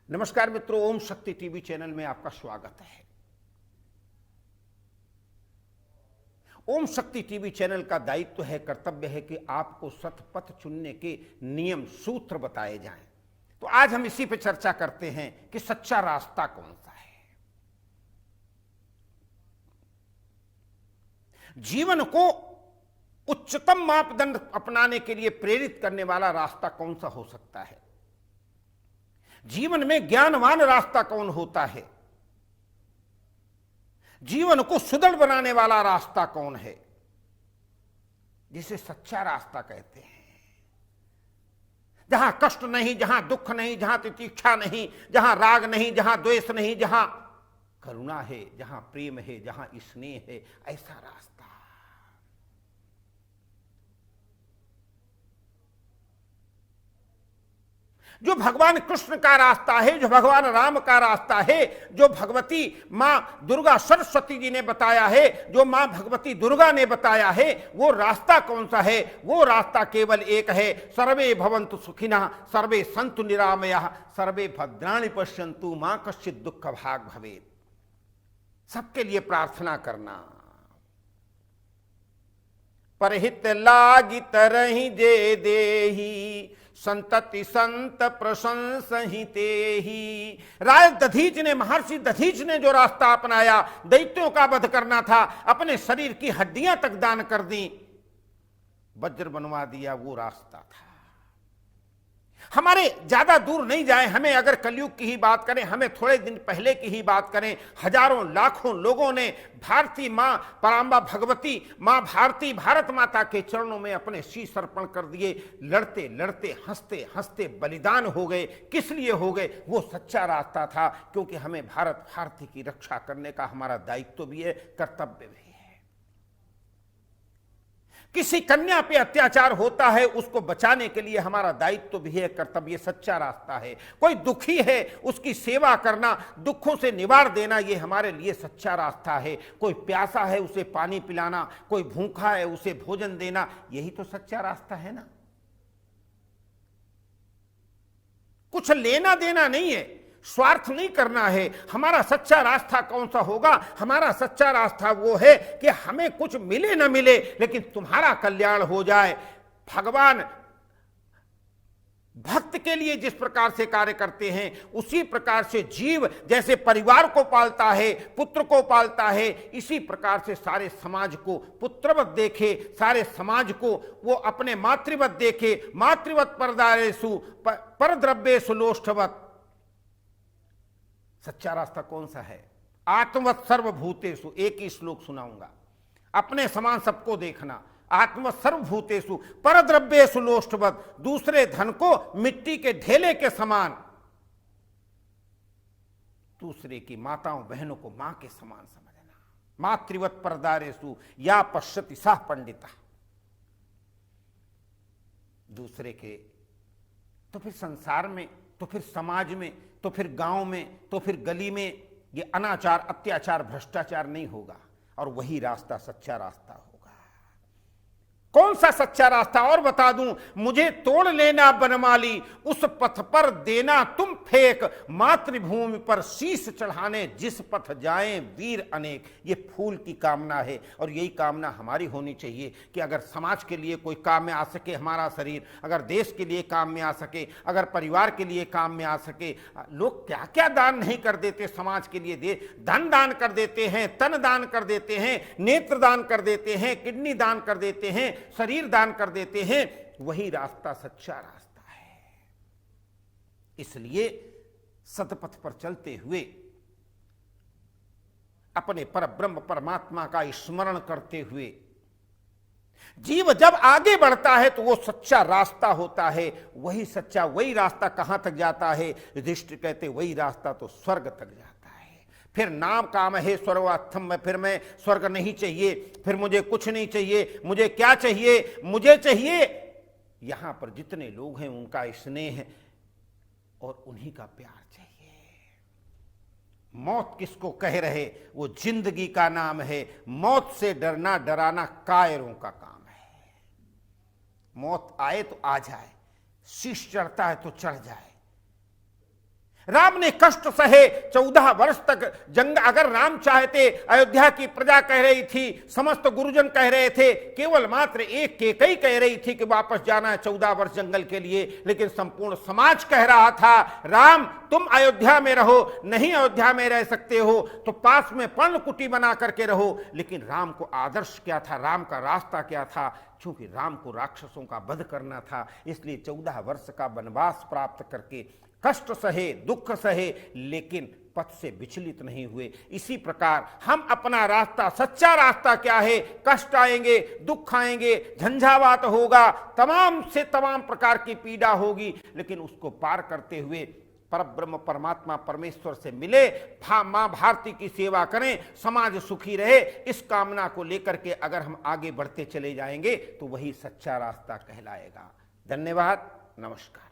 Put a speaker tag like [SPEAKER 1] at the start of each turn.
[SPEAKER 1] नमस्कार मित्रों, ओम शक्ति टीवी चैनल में आपका स्वागत है। ओम शक्ति टीवी चैनल का दायित्व है, कर्तव्य है कि आपको सतपथ चुनने के नियम सूत्र बताए जाएं। तो आज हम इसी पे चर्चा करते हैं कि सच्चा रास्ता कौन सा है। जीवन को उच्चतम मापदंड अपनाने के लिए प्रेरित करने वाला रास्ता कौन सा हो सकता है। जीवन में ज्ञानवान रास्ता कौन होता है। जीवन को सुदृढ़ बनाने वाला रास्ता कौन है, जिसे सच्चा रास्ता कहते हैं। जहां कष्ट नहीं, जहां दुख नहीं, जहां तितिक्षा नहीं, जहां राग नहीं, जहां द्वेष नहीं, जहां करुणा है, जहां प्रेम है, जहां स्नेह है, ऐसा रास्ता। जो भगवान कृष्ण का रास्ता है, जो भगवान राम का रास्ता है, जो भगवती मां दुर्गा सरस्वती जी ने बताया है, जो मां भगवती दुर्गा ने बताया है, वो रास्ता कौन सा है। वो रास्ता केवल एक है, सर्वे भवन्तु सुखिनः, सर्वे सन्तु निरामयाः, सर्वे भद्राणि पश्यन्तु मां कश्चित् दुःख भाग् भवेत्। सबके लिए प्रार्थना करना। परहित लागी तरहि जे देही, संतति संत प्रशंसहिते ही। राय दधीच ने, महर्षि दधीच ने जो रास्ता अपनाया, दैत्यों का वध करना था, अपने शरीर की हड्डियां तक दान कर दी, वज्र बनवा दिया, वो रास्ता था। हमारे ज्यादा दूर नहीं जाए, हमें अगर कलयुग की ही बात करें, हमें थोड़े दिन पहले की ही बात करें, हजारों लाखों लोगों ने भारती मां परांबा भगवती मां भारती भारत माता के चरणों में अपने शीश अर्पण कर दिए। लड़ते लड़ते हंसते हंसते बलिदान हो गए। किस लिए हो गए? वो सच्चा रास्ता था, क्योंकि हमें भारत भारती की रक्षा करने का हमारा दायित्व भी है, कर्तव्य भी है। किसी कन्या पे अत्याचार होता है, उसको बचाने के लिए हमारा दायित्व भी है, कर्तव्य। सच्चा रास्ता है। कोई दुखी है, उसकी सेवा करना, दुखों से निवार देना, ये हमारे लिए सच्चा रास्ता है। कोई प्यासा है, उसे पानी पिलाना, कोई भूखा है, उसे भोजन देना, यही तो सच्चा रास्ता है ना। कुछ लेना देना नहीं है, स्वार्थ नहीं करना है। हमारा सच्चा रास्ता कौन सा होगा? हमारा सच्चा रास्ता वो है कि हमें कुछ मिले न मिले, लेकिन तुम्हारा कल्याण हो जाए। भगवान भक्त के लिए जिस प्रकार से कार्य करते हैं, उसी प्रकार से जीव जैसे परिवार को पालता है, पुत्र को पालता है, इसी प्रकार से सारे समाज को पुत्रवत देखे, सारे समाज को वो अपने मातृवत देखे। मातृवत परदारेषु परद्रव्येषु लोष्ठवत्। सच्चा रास्ता कौन सा है? आत्मवत् सर्वभूतेषु। एक ही श्लोक सुनाऊंगा। अपने समान सबको देखना। आत्मवत् सर्वभूतेषु परद्रव्येषु लोष्ठवत्। दूसरे धन को मिट्टी के ढेले के समान, दूसरे की माताओं बहनों को मां के समान समझना। मातृवत् परदारेषु या पश्यति सः पंडितः। दूसरे के, तो फिर संसार में, तो फिर समाज में, तो फिर गांव में, तो फिर गली में ये अनाचार, अत्याचार, भ्रष्टाचार नहीं होगा। और वही रास्ता सच्चा रास्ता होगा। कौन सा सच्चा रास्ता? और बता दूं, मुझे तोड़ लेना बनमाली, उस पथ पर देना तुम फेंक, मातृभूमि पर शीश चढ़ाने जिस पथ जाएं वीर अनेक। ये फूल की कामना है, और यही कामना हमारी होनी चाहिए कि अगर समाज के लिए कोई काम में आ सके हमारा शरीर, अगर देश के लिए काम में आ सके, अगर परिवार के लिए काम में आ सके। लोग क्या क्या दान नहीं कर देते समाज के लिए। धन दान कर देते हैं, तन दान कर देते हैं, नेत्र दान कर देते हैं, किडनी दान कर देते हैं, शरीर दान कर देते हैं। वही रास्ता सच्चा रास्ता है। इसलिए सतपथ पर चलते हुए अपने परब्रह्म परमात्मा का स्मरण करते हुए जीव जब आगे बढ़ता है तो वो सच्चा रास्ता होता है। वही सच्चा, वही रास्ता कहां तक जाता है? युधिष्ठिर कहते वही रास्ता तो स्वर्ग तक जाता है। फिर नाम काम है स्वर्गार्थम में, फिर मैं स्वर्ग नहीं चाहिए, फिर मुझे कुछ नहीं चाहिए। मुझे क्या चाहिए? मुझे चाहिए यहां पर जितने लोग हैं उनका स्नेह और उन्हीं का प्यार चाहिए। मौत किसको कह रहे? वो जिंदगी का नाम है। मौत से डरना डराना कायरों का काम है। मौत आए तो आ जाए, शीश चढ़ता है तो चढ़ जाए। राम ने कष्ट सहे 14 वर्ष तक जंग। अगर राम चाहते, अयोध्या की प्रजा कह रही थी, समस्त गुरुजन कह रहे थे, केवल मात्र एक केकई कह रही थी कि वापस जाना है 14 वर्ष जंगल के लिए, लेकिन संपूर्ण समाज कह रहा था राम तुम अयोध्या में रहो, नहीं अयोध्या में रह सकते हो तो पास में पर्णकुटी बना करके रहो। लेकिन राम को आदर्श क्या था, राम का रास्ता क्या था? क्योंकि राम को राक्षसों का वध करना था, इसलिए 14 वर्ष का वनवास प्राप्त करके कष्ट सहे, दुख सहे, लेकिन पथ से विचलित नहीं हुए। इसी प्रकार हम अपना रास्ता, सच्चा रास्ता क्या है? कष्ट आएंगे, दुख आएंगे, झंझावात होगा, तमाम से तमाम प्रकार की पीड़ा होगी, लेकिन उसको पार करते हुए परब्रह्म परमात्मा परमेश्वर से मिले, मां भारती की सेवा करें, समाज सुखी रहे, इस कामना को लेकर के अगर हम आगे बढ़ते चले जाएंगे तो वही सच्चा रास्ता कहलाएगा। धन्यवाद, नमस्कार।